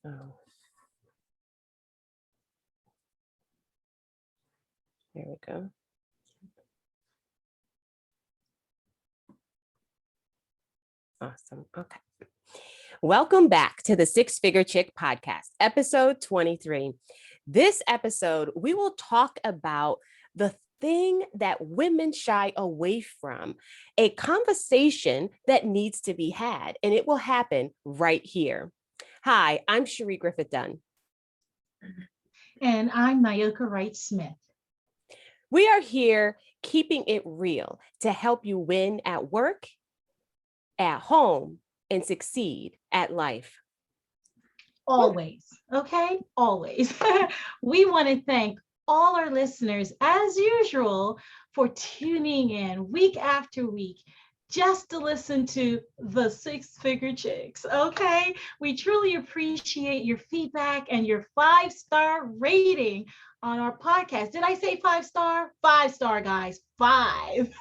Oh, there we go. Awesome. Okay. Welcome back to the Six Figure Chick podcast, episode 23. This episode, we will talk about the thing that women shy away from, a conversation that needs to be had, and it will happen right here. Hi, I'm Cherie Griffith-Dunn. And I'm Nyoka Wright-Smith. We are here keeping it real to help you win at work, at home, and succeed at life. Always, okay? Always. We want to thank all our listeners, as usual, for tuning in week after week just to listen to the Six Figure Chicks, okay? We truly appreciate your feedback and your 5-star rating on our podcast. Did I say 5-star? 5-star, guys. 5.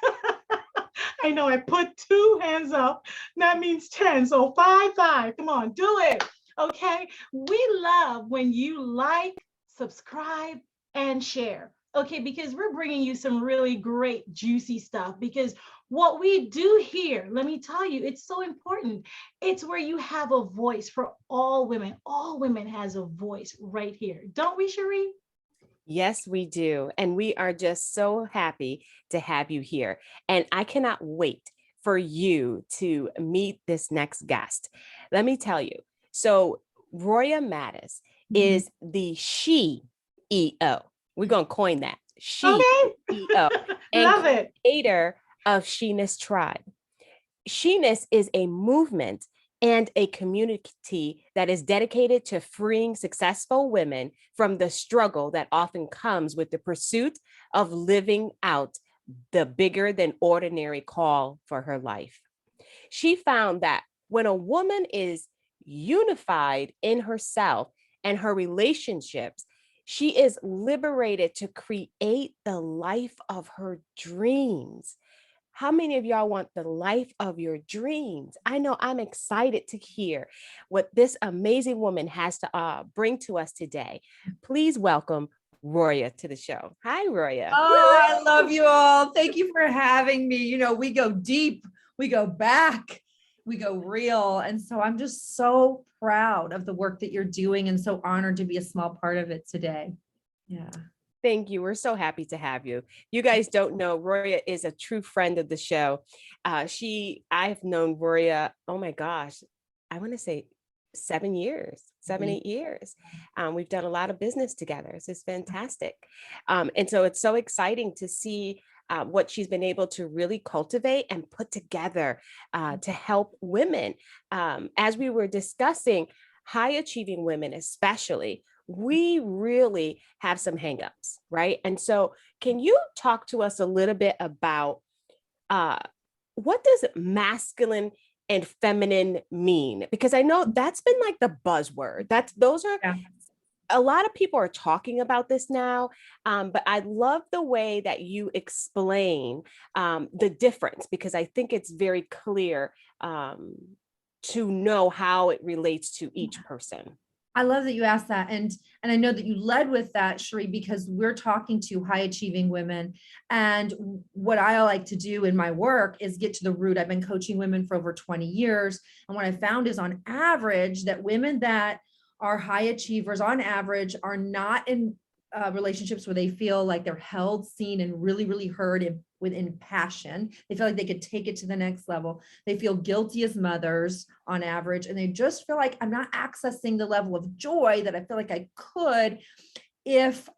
I know I put 2 hands up. That means 10. So 5, 5. Come on, do it. Okay. We love when you like, subscribe, and share. Okay. Because we're bringing you some really great, juicy stuff. Because what we do here, let me tell you, it's so important. It's where you have a voice for all women. All women has a voice right here. Don't we, Cherie? Yes, we do. And we are just so happy to have you here. And I cannot wait for you to meet this next guest. Let me tell you. So Roya Mattis is the she-EO. We're going to coin that. She-EO. And Love it. creator of She-ness Tribe. She-ness is a movement and a community that is dedicated to freeing successful women from the struggle that often comes with the pursuit of living out the bigger than ordinary call for her life. She found that when a woman is unified in herself and her relationships, she is liberated to create the life of her dreams. How many of y'all want the life of your dreams? I know I'm excited to hear what this amazing woman has to bring to us today. Please welcome Roya to the show. Hi, Roya. Oh, I love you all. Thank you for having me. You know, we go deep, we go back, we go real. And so I'm just so proud of the work that you're doing and so honored to be a small part of it today. Yeah. Thank you. We're so happy to have you. You guys don't know, Roya is a true friend of the show. I've known Roya, oh my gosh, I want to say 7 years, 8 years. We've done a lot of business together. So it's fantastic. And so it's so exciting to see what she's been able to really cultivate and put together to help women. As we were discussing, high achieving women, especially, we really have some hangups, right? And so can you talk to us a little bit about what does masculine and feminine mean? Because I know that's been like the buzzword. A lot of people are talking about this now, but I love the way that you explain the difference, because I think it's very clear to know how it relates to each person. I love that you asked that. And I know that you led with that, Cherie, because we're talking to high achieving women. And what I like to do in my work is get to the root. I've been coaching women for over 20 years. And what I found is on average that women that are high achievers on average are not in relationships where they feel like they're held, seen, and really, really heard within passion. They feel like they could take it to the next level. They feel guilty as mothers on average, and they just feel like I'm not accessing the level of joy that I feel like I could if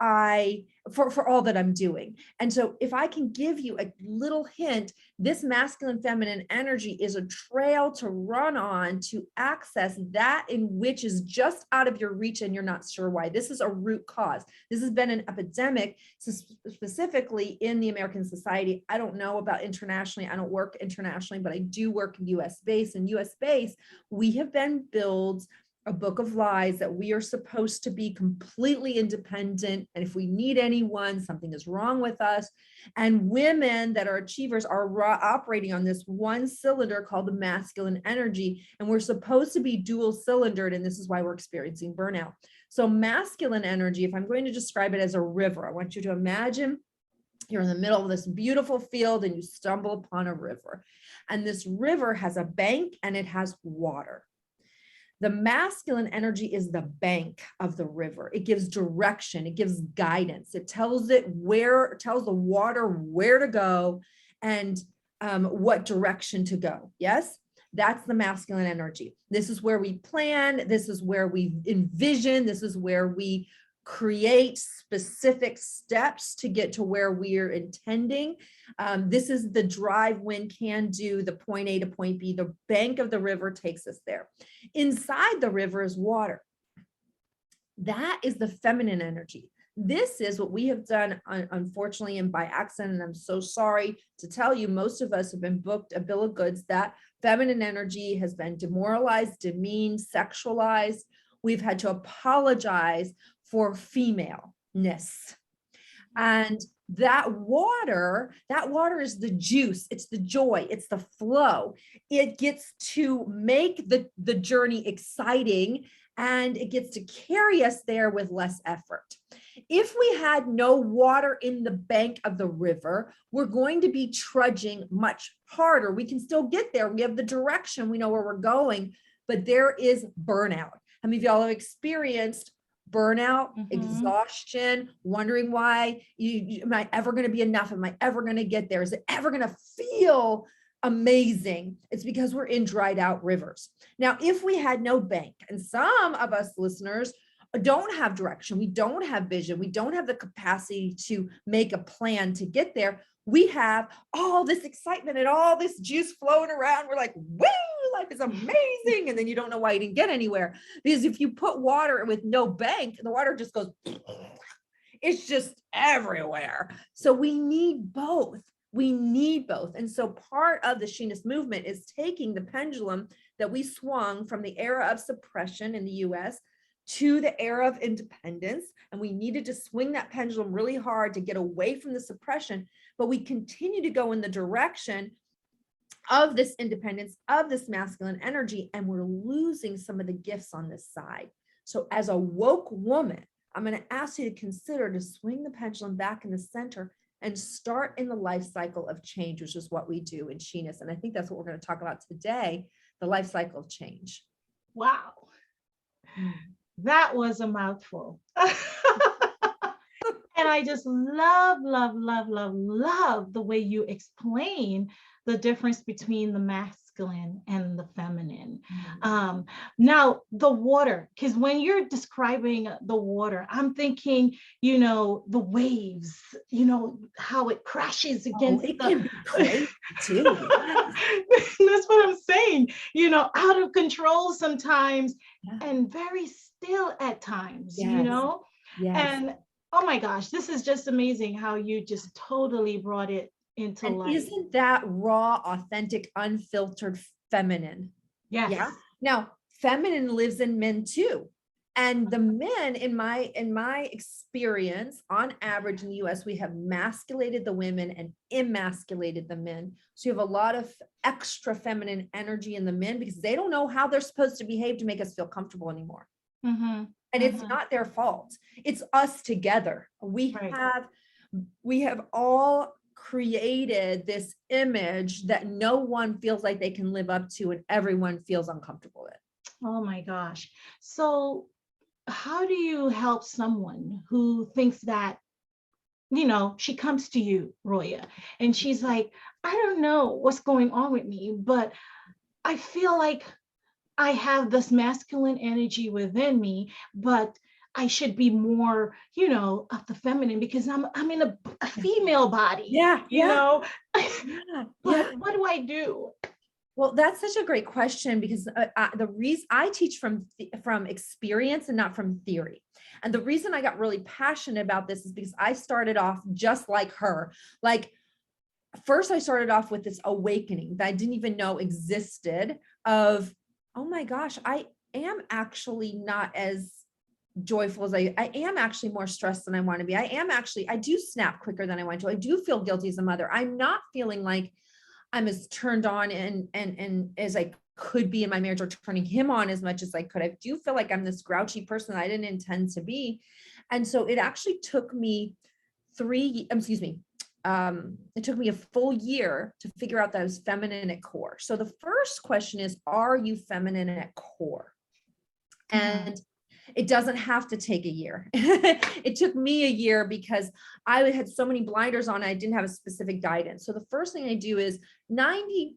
for all that I'm doing. And so if I can give you a little hint, this masculine feminine energy is a trail to run on to access that in which is just out of your reach and you're not sure why. This is a root cause. This has been an epidemic specifically in the American society. I don't know about internationally. I don't work internationally, but I do work US based. And US based, we have been billed a book of lies that we are supposed to be completely independent. And if we need anyone, something is wrong with us. And women that are achievers are operating on this one cylinder called the masculine energy. And we're supposed to be dual cylindered. And this is why we're experiencing burnout. So masculine energy, if I'm going to describe it as a river, I want you to imagine you're in the middle of this beautiful field and you stumble upon a river. And this river has a bank and it has water. The masculine energy is the bank of the river. It gives direction. It gives guidance. It tells the water where to go and what direction to go. Yes, that's the masculine energy. This is where we plan. This is where we envision. This is where we create specific steps to get to where we're intending. This is the drive, when, can do, the point A to point B. The bank of the river takes us there. Inside the river is water. That is the feminine energy. This is what we have done, unfortunately, and by accident. And I'm so sorry to tell you, most of us have been booked a bill of goods. That feminine energy has been demoralized, demeaned, sexualized. We've had to apologize for femaleness. And that water is the juice. It's the joy. It's the flow. It gets to make the journey exciting, and it gets to carry us there with less effort. If we had no water in the bank of the river, we're going to be trudging much harder. We can still get there. We have the direction. We know where we're going, but there is burnout. How many of y'all have experienced burnout, exhaustion, wondering why am I ever going to be enough? Am I ever going to get there? Is it ever going to feel amazing? It's because we're in dried out rivers. Now, if we had no bank, and some of us listeners don't have direction, we don't have vision, we don't have the capacity to make a plan to get there, we have all this excitement and all this juice flowing around. We're like, woo, life is amazing. And then you don't know why you didn't get anywhere. Because if you put water with no bank, the water just goes, it's just everywhere. So we need both. We need both. And so part of the she-ness movement is taking the pendulum that we swung from the era of suppression in the US to the era of independence. And we needed to swing that pendulum really hard to get away from the suppression, but we continue to go in the direction of this independence, of this masculine energy, and we're losing some of the gifts on this side. So as a woke woman, I'm going to ask you to consider to swing the pendulum back in the center and start in the life cycle of change, which is what we do in she-ness. And I think that's what we're going to talk about today, the life cycle of change. Wow. That was a mouthful. And I just love the way you explain the difference between the masculine and the feminine. Now, the water, because when you're describing the water, I'm thinking, the waves, how it crashes against it can be crazy too. That's what I'm saying, out of control sometimes, and very still at times, Yes. and oh my gosh, this is just amazing how you just totally brought it into life. Isn't that raw, authentic, unfiltered feminine? Yes. Yeah. Now, feminine lives in men too. And the men, in my experience, on average in the US, we have masculated the women and emasculated the men. So you have a lot of extra feminine energy in the men because they don't know how they're supposed to behave to make us feel comfortable anymore. And it's not their fault. It's us together. We have all created this image that no one feels like they can live up to and everyone feels uncomfortable with. Oh my gosh. So how do you help someone who thinks that, she comes to you, Roya, and she's like, I don't know what's going on with me, but I feel like I have this masculine energy within me, but I should be more, of the feminine because I'm in a female body. But what do I do? Well, that's such a great question because the reason I teach from experience and not from theory. And the reason I got really passionate about this is because I started off just like her. Like, first I started off with this awakening that I didn't even know existed of, oh my gosh, am actually not as joyful as I am actually more stressed than I want to be. I do snap quicker than I want to. I do feel guilty as a mother. I'm not feeling like I'm as turned on and as I could be in my marriage, or turning him on as much as I could. I do feel like I'm this grouchy person that I didn't intend to be. And so it actually took me it took me a full year to figure out that I was feminine at core. So the first question is, are you feminine at core? And it doesn't have to take a year. It took me a year because I had so many blinders on. I didn't have a specific guidance. So the first thing I do is 90+%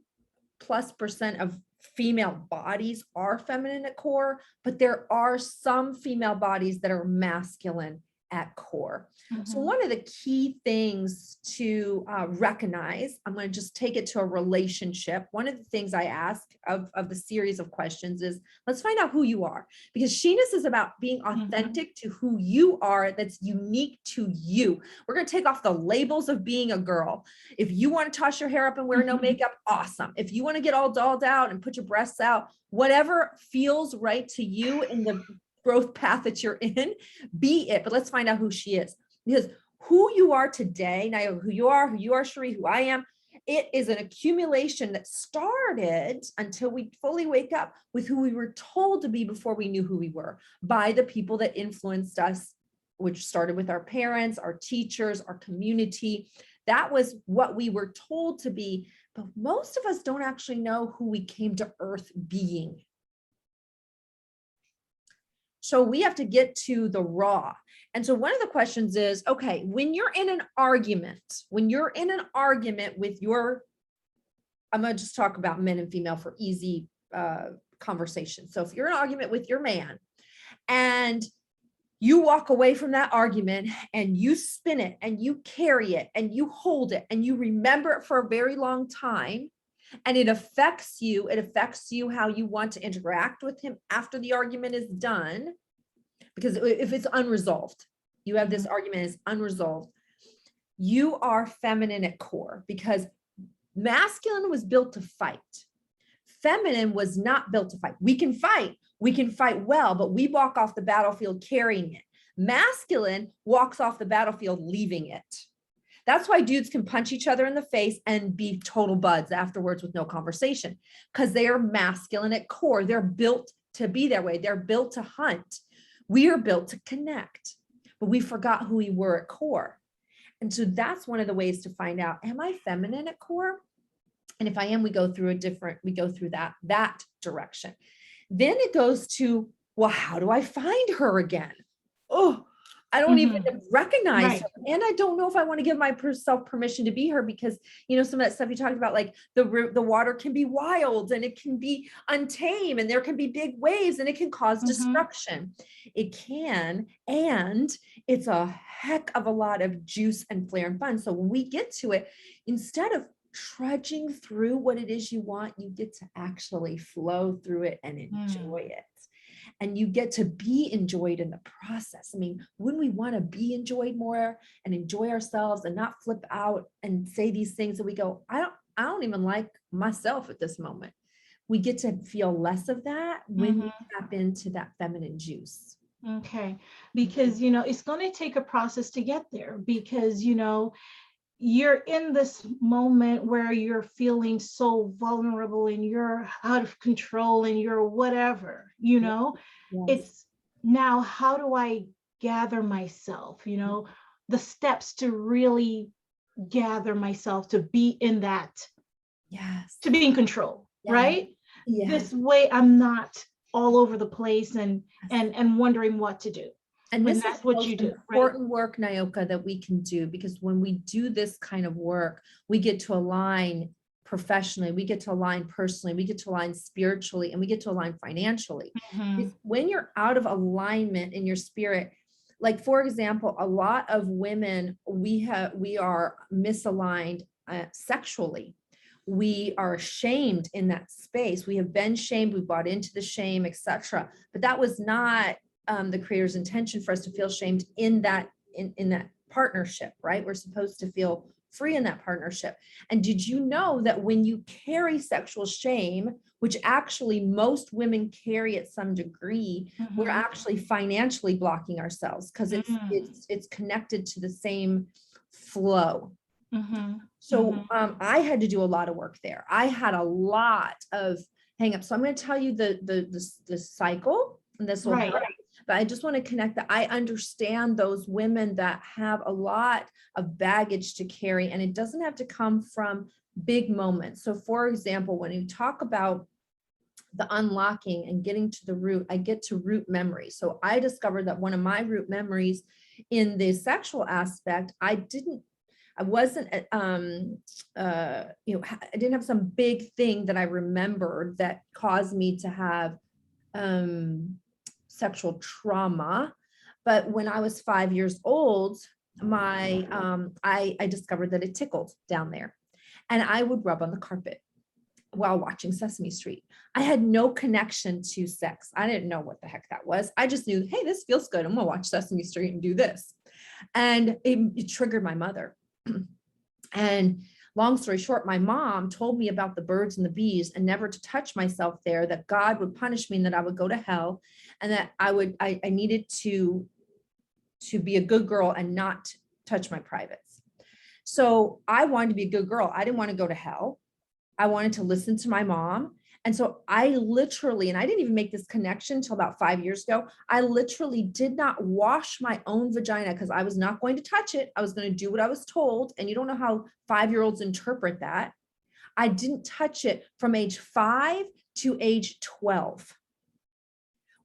of female bodies are feminine at core, but there are some female bodies that are masculine at core. So one of the key things to recognize, I'm going to just take it to a relationship. One of the things I ask of the series of questions is, let's find out who you are, because she-ness is about being authentic to who you are, that's unique to you. We're going to take off the labels of being a girl. If you want to toss your hair up and wear no makeup, awesome. If you want to get all dolled out and put your breasts out, whatever feels right to you in the growth path that you're in, be it. But let's find out who she is, because who you are today, now who you are, Cherie, who I am, it is an accumulation that started, until we fully wake up, with who we were told to be before we knew who we were, by the people that influenced us, which started with our parents, our teachers, our community. That was what we were told to be. But most of us don't actually know who we came to earth being. So we have to get to the raw. And so one of the questions is, okay, when you're in an argument with your, I'm going to just talk about men and female for easy conversation. So if you're in an argument with your man and you walk away from that argument and you spin it and you carry it and you hold it and you remember it for a very long time, and it affects you how you want to interact with him after the argument is done. Because if it's unresolved, you have this argument is unresolved, you are feminine at core, because masculine was built to fight. Feminine was not built to fight. We can fight well, but we walk off the battlefield carrying it. Masculine walks off the battlefield leaving it. That's why dudes can punch each other in the face and be total buds afterwards with no conversation, because they are masculine at core. They're built to be that way. They're built to hunt. We are built to connect, but we forgot who we were at core. And so that's one of the ways to find out, am I feminine at core? And if I am, we go through that direction. Then it goes to, well, how do I find her again? Oh, I don't even recognize her. And I don't know if I want to give myself permission to be her, because, you know, some of that stuff you talked about, like the water can be wild and it can be untamed and there can be big waves and it can cause destruction. It can, and it's a heck of a lot of juice and flair and fun. So when we get to it, instead of trudging through what it is you want, you get to actually flow through it and enjoy it. And you get to be enjoyed in the process. I mean, when we want to be enjoyed more and enjoy ourselves and not flip out and say these things that we go, I don't even like myself at this moment. We get to feel less of that when we tap into that feminine juice. Okay. Because, you know, it's going to take a process to get there, because, you know, you're in this moment where you're feeling so vulnerable and you're out of control and you're whatever, you know. It's now, how do I gather myself, you know, the steps to really gather myself to be in that, to be in control, right? This way I'm not all over the place and wondering what to do. And this that's is what you do. Important work, Nyoka, that we can do, because when we do this kind of work, we get to align professionally, we get to align personally, we get to align spiritually, and we get to align financially. When you're out of alignment in your spirit, like, for example, a lot of women, we are misaligned sexually. We are shamed in that space. We have been shamed. We bought into the shame, etc. But that was not the creator's intention for us to feel shamed in that partnership, right? We're supposed to feel free in that partnership. And did you know that when you carry sexual shame, which actually most women carry at some degree, we're actually financially blocking ourselves because it's connected to the same flow. So I had to do a lot of work there. I had a lot of hang-ups. So I'm going to tell you the cycle, and this will help. But I just want to connect that I understand those women that have a lot of baggage to carry, and it doesn't have to come from big moments. So for example, when you talk about the unlocking and getting to the root, I get to root memory. So I discovered that one of my root memories in the sexual aspect, I didn't have some big thing that I remembered that caused me to have sexual trauma. But when I was 5 years old, I discovered that it tickled down there, and I would rub on the carpet while watching Sesame Street. I had no connection to sex. I didn't know what the heck that was. I just knew, hey, this feels good. I'm gonna watch Sesame Street and do this. And it triggered my mother. And long story short, my mom told me about the birds and the bees and never to touch myself there, that God would punish me and that I would go to hell, and that I needed to be a good girl and not touch my privates. So I wanted to be a good girl. I didn't want to go to hell. I wanted to listen to my mom. And so I literally, and I didn't even make this connection until about 5 years ago, I literally did not wash my own vagina because I was not going to touch it. I was going to do what I was told. And you don't know how 5-year-olds interpret that. I didn't touch it from age 5 to age 12.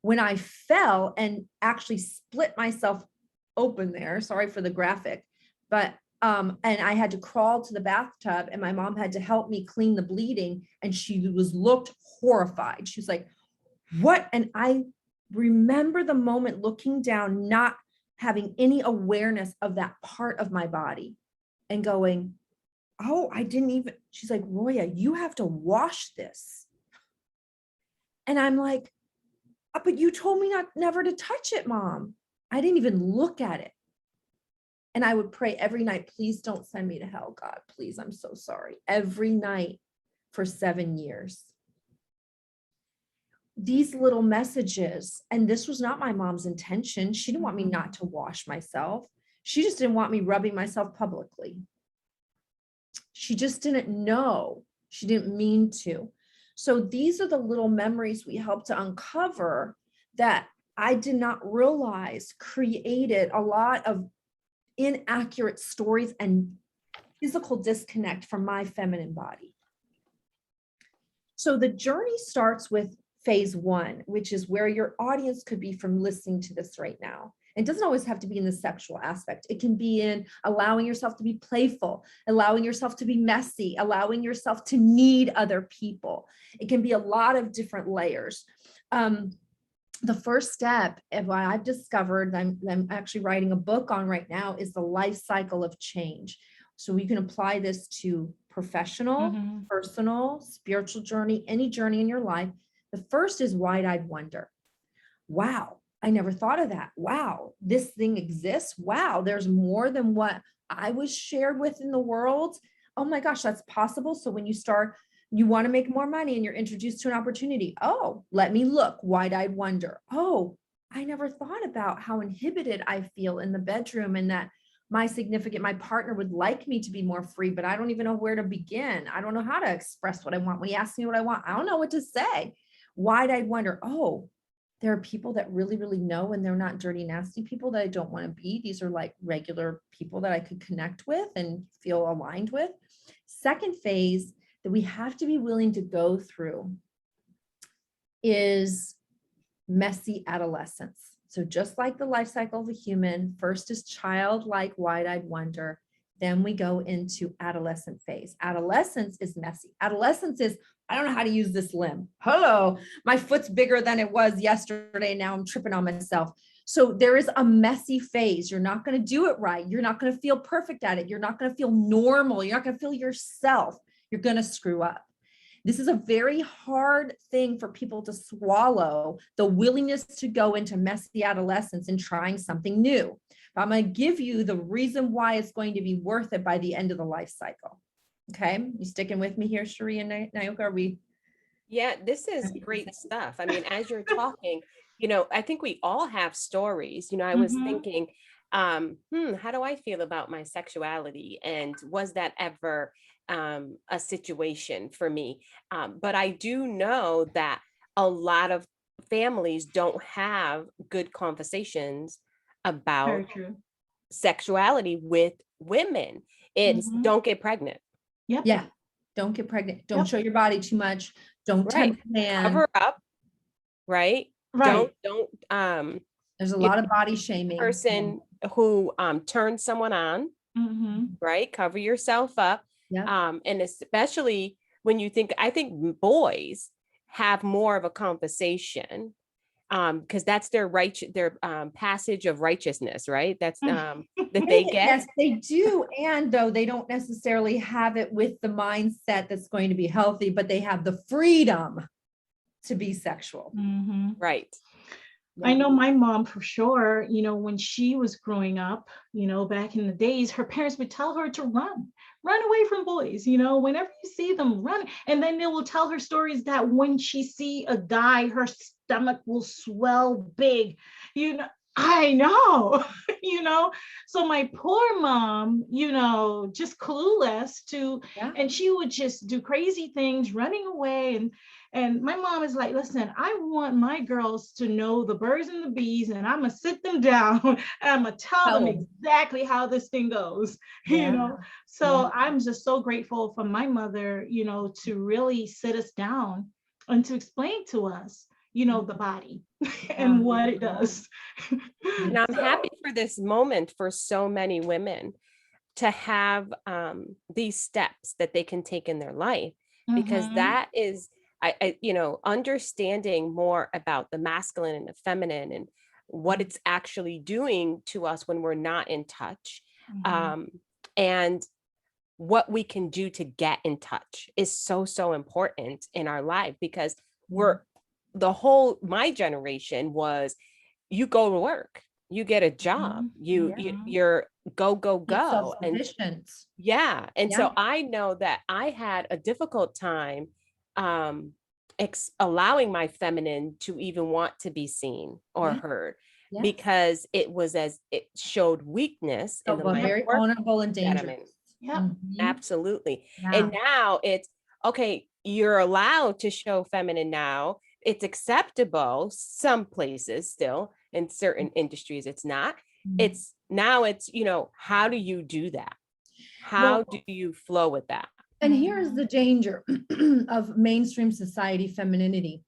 When I fell and actually split myself open there, sorry for the graphic, but and I had to crawl to the bathtub, and my mom had to help me clean the bleeding, and she looked horrified. She was like, what? And I remember the moment looking down, not having any awareness of that part of my body, and going, oh, I didn't even, she's like, Roya, you have to wash this. And I'm like, but you told me never to touch it, Mom. I didn't even look at it. And I would pray every night, please don't send me to hell, God, please, I'm so sorry. Every night for 7 years. These little messages, and this was not my mom's intention. She didn't want me not to wash myself. She just didn't want me rubbing myself publicly. She just didn't know. She didn't mean to. So these are the little memories we help to uncover that I did not realize created a lot of inaccurate stories and physical disconnect from my feminine body. So the journey starts with phase 1, which is where your audience could be from listening to this right now. It doesn't always have to be in the sexual aspect. It can be in allowing yourself to be playful, allowing yourself to be messy, allowing yourself to need other people. It can be a lot of different layers. The first step, and what I've discovered, I'm actually writing a book on right now, is the life cycle of change. So we can apply this to professional, personal, spiritual journey, any journey in your life. The first is wide-eyed wonder. Wow, I never thought of that. Wow, this thing exists. Wow, there's more than what I was shared with in the world. Oh my gosh, that's possible. So when you want to make more money and you're introduced to an opportunity. Oh, let me look, wide-eyed wonder. Oh, I never thought about how inhibited I feel in the bedroom, and that my partner would like me to be more free, but I don't even know where to begin. I don't know how to express what I want. When he asks me what I want, I don't know what to say. Wide-eyed wonder. Oh, there are people that really, really know, and they're not dirty, nasty people that I don't want to be. These are like regular people that I could connect with and feel aligned with. Second phase that we have to be willing to go through is messy adolescence. So just like the life cycle of a human, first is childlike wide-eyed wonder. Then we go into adolescent phase. Adolescence is messy. Adolescence is, I don't know how to use this limb. Hello, my foot's bigger than it was yesterday. Now I'm tripping on myself. So there is a messy phase. You're not going to do it right. You're not going to feel perfect at it. You're not going to feel normal. You're not going to feel yourself. You're going to screw up. This is a very hard thing for people to swallow, the willingness to go into messy adolescence and trying something new. But I'm going to give you the reason why it's going to be worth it by the end of the life cycle. Okay. You sticking with me here, Cherie and Nayoka? Are we? Yeah, this is great stuff. I mean, as you're talking, I think we all have stories. I was thinking, how do I feel about my sexuality? And was that ever a situation for me? But I do know that a lot of families don't have good conversations about Very true. sexuality with women. It's don't get pregnant. Yep. Yeah. Don't get pregnant. Don't show your body too much. Don't Right. tempt man. Cover up. Right. Right. Don't There's a lot of body shaming. Person who turns someone on, right? Cover yourself up. Yeah. And especially when you think, I think boys have more of a conversation because that's their passage of righteousness, right? That's that they get. Yes, they do. And though they don't necessarily have it with the mindset that's going to be healthy, but they have the freedom to be sexual. Right. I know my mom for sure, when she was growing up, back in the days, her parents would tell her to run away from boys, whenever you see them, run. And then they will tell her stories that when she see a guy, her stomach will swell big, I know, so my poor mom, just clueless and she would just do crazy things, running away. And my mom is like, listen, I want my girls to know the birds and the bees, and I'm going to sit them down and I'm going to tell them exactly how this thing goes, So I'm just so grateful for my mother, to really sit us down and to explain to us, the body and what it does. And I'm happy for this moment for so many women to have these steps that they can take in their life, because that is, understanding more about the masculine and the feminine and what it's actually doing to us when we're not in touch, and what we can do to get in touch is so, so important in our life, because my generation was, you go to work, you get a job, you're go. And so I know that I had a difficult time allowing my feminine to even want to be seen or heard, because it showed weakness in the very vulnerable and dangerous. Absolutely. And now it's okay, you're allowed to show feminine now. It's acceptable some places, still in certain industries it's not. It's how do you do that? How do you flow with that? And here's the danger of mainstream society femininity.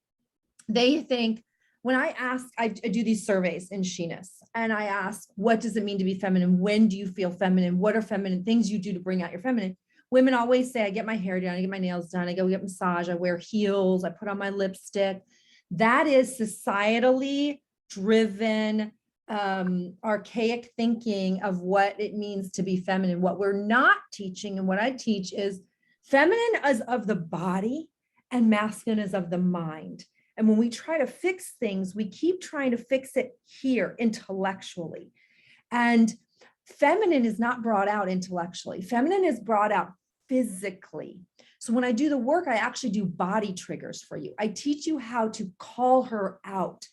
They think, when I do these surveys in She-ness, and I ask, what does it mean to be feminine? When do you feel feminine? What are feminine things you do to bring out your feminine? Women always say, I get my hair done, I get my nails done, I go get massage, I wear heels, I put on my lipstick. That is societally driven, archaic thinking of what it means to be feminine. What we're not teaching, and what I teach, is feminine is of the body and masculine is of the mind. And when we try to fix things, we keep trying to fix it here intellectually. And feminine is not brought out intellectually. Feminine is brought out physically. So when I do the work, I actually do body triggers for you. I teach you how to call her out.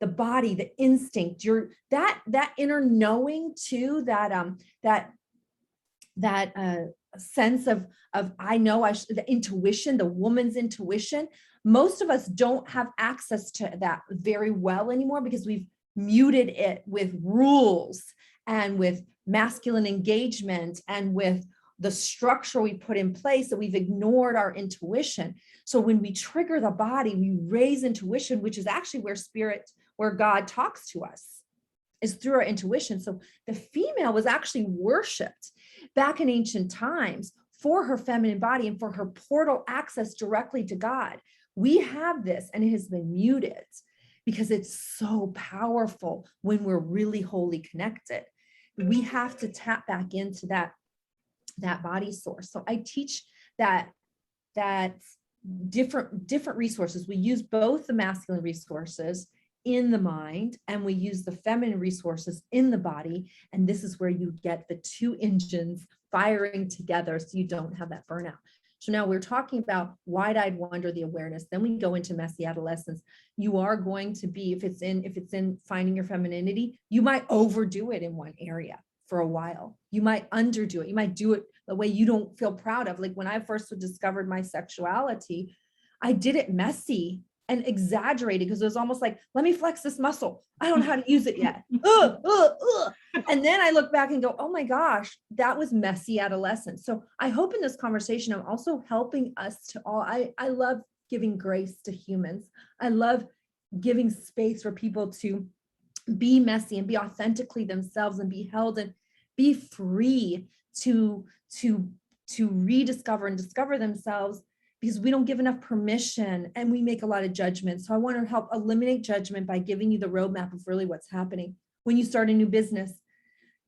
The body, the instinct, that inner knowing too, that sense of I know, the intuition, the woman's intuition. Most of us don't have access to that very well anymore, because we've muted it with rules and with masculine engagement and with the structure we put in place, that we've ignored our intuition. So when we trigger the body, we raise intuition, which is actually where God talks to us, is through our intuition. So the female was actually worshiped back in ancient times for her feminine body and for her portal access directly to God. We have this, and it has been muted because it's so powerful when we're really wholly connected. We have to tap back into that body source. So I teach that different resources. We use both the masculine resources in the mind, and we use the feminine resources in the body. And this is where you get the two engines firing together, so you don't have that burnout. So now we're talking about wide-eyed wonder, the awareness. Then we go into messy adolescence. You are going to be, if it's in finding your femininity, you might overdo it in one area for a while. You might underdo it. You might do it the way you don't feel proud of. Like when I first discovered my sexuality, I did it messy and exaggerated, because it was almost like, let me flex this muscle. I don't know how to use it yet. And then I look back and go, oh my gosh, that was messy adolescence. So I hope in this conversation, I'm also helping us to all, I love giving grace to humans. I love giving space for people to be messy and be authentically themselves and be held and be free to rediscover and discover themselves, because we don't give enough permission and we make a lot of judgments. So I want to help eliminate judgment by giving you the roadmap of really what's happening. When you start a new business,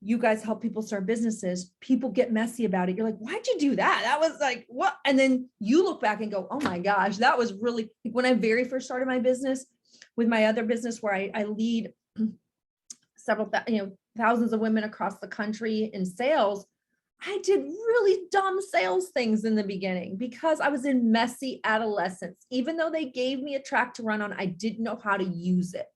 you guys help people start businesses, people get messy about it. You're like, why'd you do that? That was like, what? And then you look back and go, oh my gosh, that was really, like when I very first started my business with my other business where I lead several, thousands of women across the country in sales. I did really dumb sales things in the beginning because I was in messy adolescence. Even though they gave me a track to run on, I didn't know how to use it.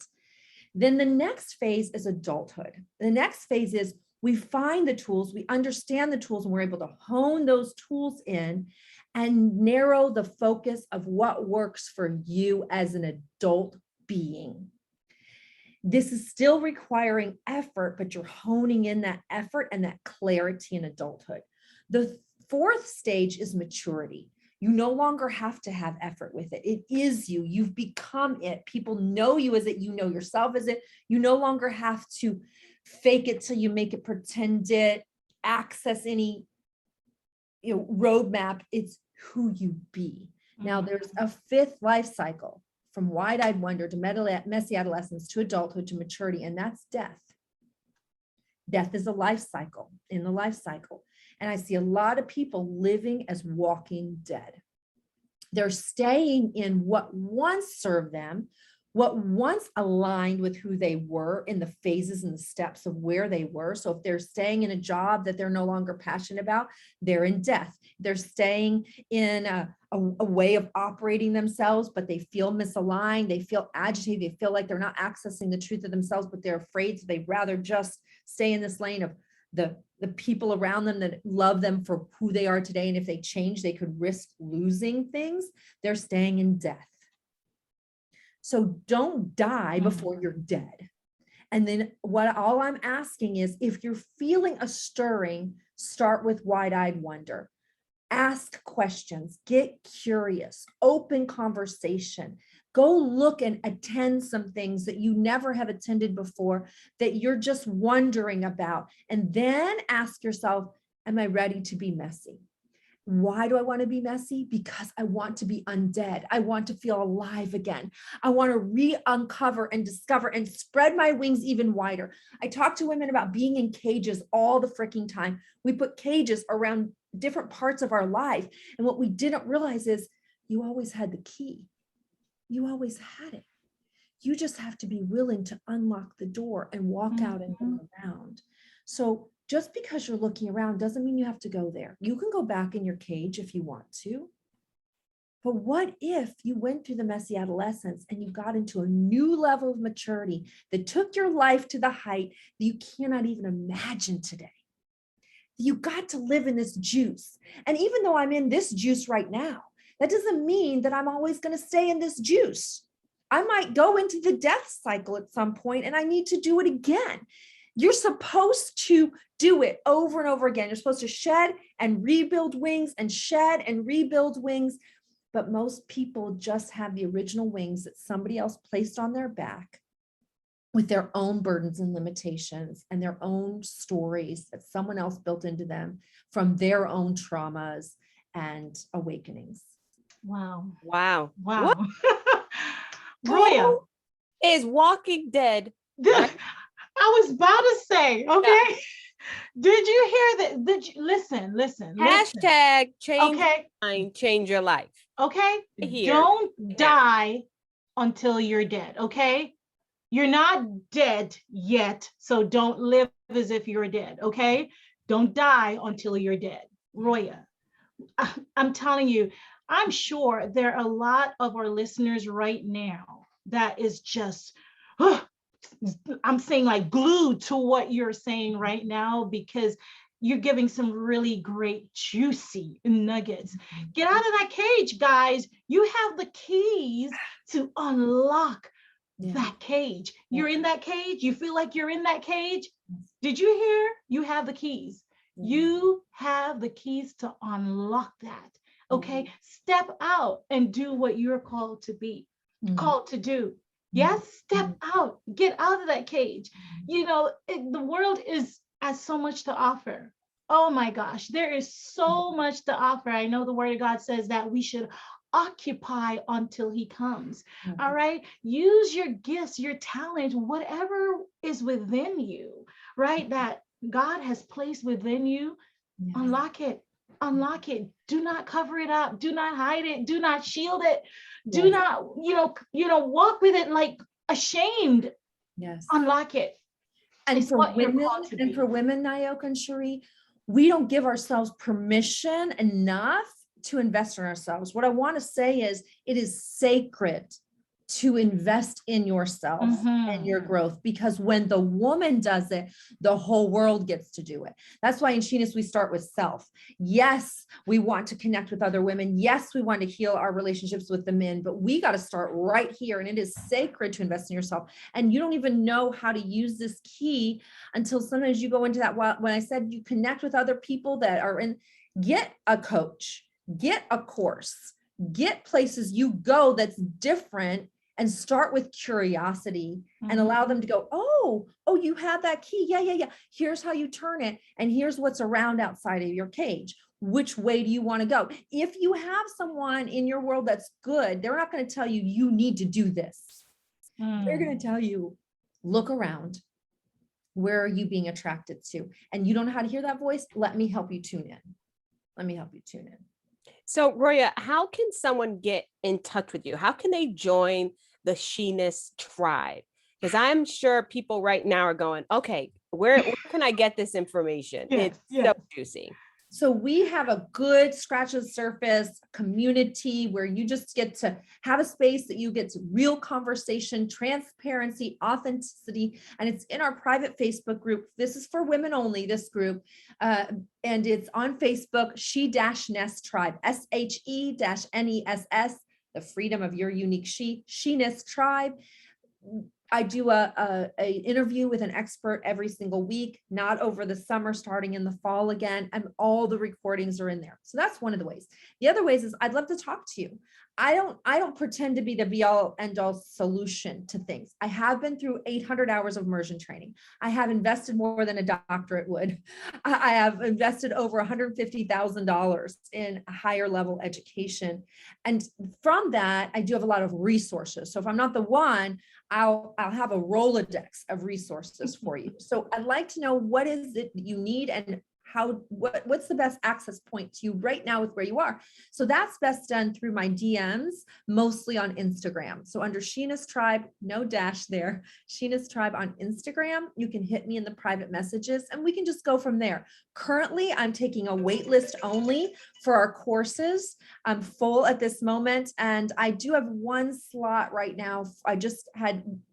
Then the next phase is adulthood. The next phase is we find the tools, we understand the tools, and we're able to hone those tools in and narrow the focus of what works for you as an adult being. This is still requiring effort, but you're honing in that effort and that clarity in adulthood. The fourth stage is maturity. You no longer have to have effort with it. It is you. You've become it. People know you as it. You know yourself as it. You no longer have to fake it till you make it, pretend it, access any roadmap. It's who you be. Now there's a fifth life cycle, from wide-eyed wonder to messy adolescence to adulthood to maturity, and that's death. Death is a life cycle in the life cycle. And I see a lot of people living as walking dead. They're staying in what once served them, what once aligned with who they were in the phases and the steps of where they were. So if they're staying in a job that they're no longer passionate about, they're in death. They're staying in a way of operating themselves, but they feel misaligned. They feel agitated. They feel like they're not accessing the truth of themselves, but they're afraid. So they'd rather just stay in this lane of the people around them that love them for who they are today. And if they change, they could risk losing things. They're staying in death. So don't die before you're dead. And then all I'm asking is, if you're feeling a stirring, start with wide-eyed wonder. Ask questions, get curious, open conversation. Go look and attend some things that you never have attended before that you're just wondering about. And then ask yourself, am I ready to be messy? Why do I want to be messy? Because I want to be undead. I want to feel alive again. I want to re-uncover and discover and spread my wings even wider. I talk to women about being in cages all the freaking time. We put cages around different parts of our life. And what we didn't realize is you always had the key. You always had it. You just have to be willing to unlock the door and walk out and look around. So just because you're looking around doesn't mean you have to go there. You can go back in your cage if you want to. But what if you went through the messy adolescence and you got into a new level of maturity that took your life to the height that you cannot even imagine today? You got to live in this juice. And even though I'm in this juice right now, that doesn't mean that I'm always going to stay in this juice. I might go into the death cycle at some point and I need to do it again. You're supposed to do it over and over again. You're supposed to shed and rebuild wings and shed and rebuild wings. But most people just have the original wings that somebody else placed on their back with their own burdens and limitations and their own stories that someone else built into them from their own traumas and awakenings. Wow. Wow. Wow. Roya Roya is walking dead. I was about to say, okay. Did you hear that? Listen. Hashtag change Okay. your mind, change your life. Okay? Here. Don't die until you're dead. Okay? You're not dead yet, so don't live as if you're dead. Okay? Don't die until you're dead. Roya, I'm telling you, I'm sure there are a lot of our listeners right now that is just, I'm saying like glued to what you're saying right now, because you're giving some really great juicy nuggets. Get out of that cage, guys. You have the keys to unlock that cage. You're in that cage. You feel like you're in that cage. Did you hear? You have the keys. You have the keys to unlock that. Okay. Step out and do what you're called to be, called to do. Yes. Step out, get out of that cage. You know, the world has so much to offer. Oh my gosh, there is so much to offer. I know the word of God says that we should occupy until he comes. All right. Use your gifts, your talent, whatever is within you, right? That God has placed within you. Unlock it. Unlock it. Do not cover it up. Do not hide it. Do not shield it. Do not, walk with it like ashamed. Yes. Unlock it. And for women, Nayoka and Cherie, we don't give ourselves permission enough to invest in ourselves. What I want to say is it is sacred to invest in yourself and your growth, because when the woman does it, the whole world gets to do it. That's why in She-ness, we start with self. Yes, we want to connect with other women. Yes, we want to heal our relationships with the men, but we got to start right here. And it is sacred to invest in yourself. And you don't even know how to use this key until sometimes you go into that. When I said you connect with other people that are get a coach, get a course, get places you go that's different, and start with curiosity and allow them to go, oh, you have that key. Yeah. Here's how you turn it. And here's what's around outside of your cage. Which way do you want to go? If you have someone in your world that's good, they're not going to tell you, you need to do this. They're going to tell you, look around. Where are you being attracted to? And you don't know how to hear that voice? Let me help you tune in. So Roya, how can someone get in touch with you? How can they join the She-ness tribe? Because I'm sure people right now are going, okay, where can I get this information? It's so juicy. So we have a good scratch the surface community where you just get to have a space that you get to real conversation, transparency, authenticity, and it's in our private Facebook group. This is for women only, this group, and it's on Facebook, She-ness Tribe, SHE-NESS, the freedom of your unique She-ness Tribe. I do a interview with an expert every single week, not over the summer, starting in the fall again, and all the recordings are in there. So that's one of the ways. The other ways is I'd love to talk to you. I don't pretend to be the be all end all solution to things. I have been through 800 hours of immersion training. I have invested more than a doctorate would. I have invested over $150,000 in higher level education. And from that, I do have a lot of resources. So if I'm not the one, I'll have a Rolodex of resources for you. So I'd like to know, what is it that you need and what's the best access point to you right now with where you are. So that's best done through my DMs, mostly on Instagram. So under She-ness Tribe, no dash there, She-ness Tribe on Instagram, you can hit me in the private messages and we can just go from there. Currently, I'm taking a wait list only for our courses. I'm full at this moment, and I do have one slot right now. I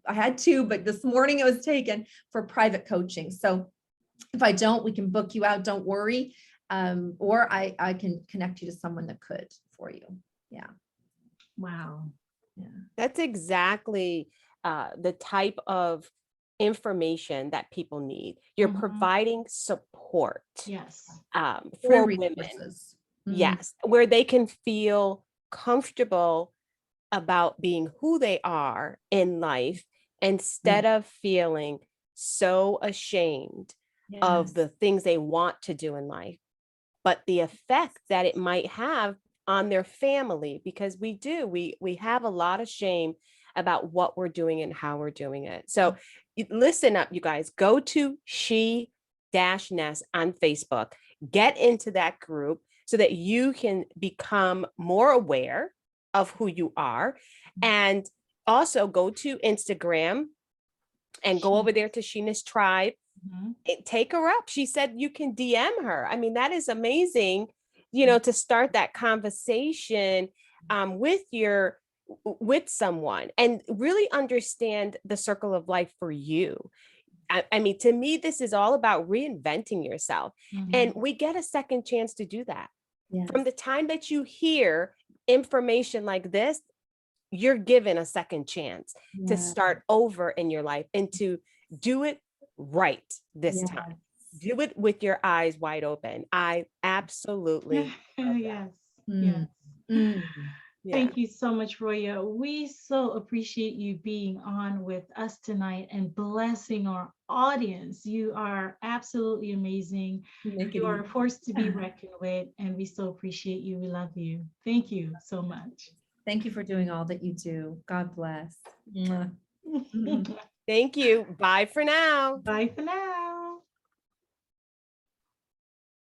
had two, but this morning it was taken for private coaching. So if I don't, we can book you out. Don't worry. Or I can connect you to someone that could for you. Yeah. Wow. Yeah. That's exactly the type of information that people need. You're providing support. Yes. For women. Yes. Where they can feel comfortable about being who they are in life instead of feeling so ashamed of the things they want to do in life, but the effect that it might have on their family, because we have a lot of shame about what we're doing and how we're doing it. So listen up, you guys, go to She-ness on Facebook, get into that group so that you can become more aware of who you are. And also go to Instagram and go over there to She-ness Tribe. Take her up. She said you can DM her. I mean, that is amazing, you know, to start that conversation with someone and really understand the circle of life for you. I mean, to me, this is all about reinventing yourself. And we get a second chance to do that. Yes. From the time that you hear information like this, you're given a second chance to start over in your life and to do it right this time. Do it with your eyes wide open. I absolutely love that. Yes. Yeah. Thank you so much, Roya. We so appreciate you being on with us tonight and blessing our audience. You are absolutely amazing. You are a force to be reckoned with, and we so appreciate you. We love you. Thank you so much. Thank you for doing all that you do. God bless. Mwah. Thank you. Bye for now. Bye for now.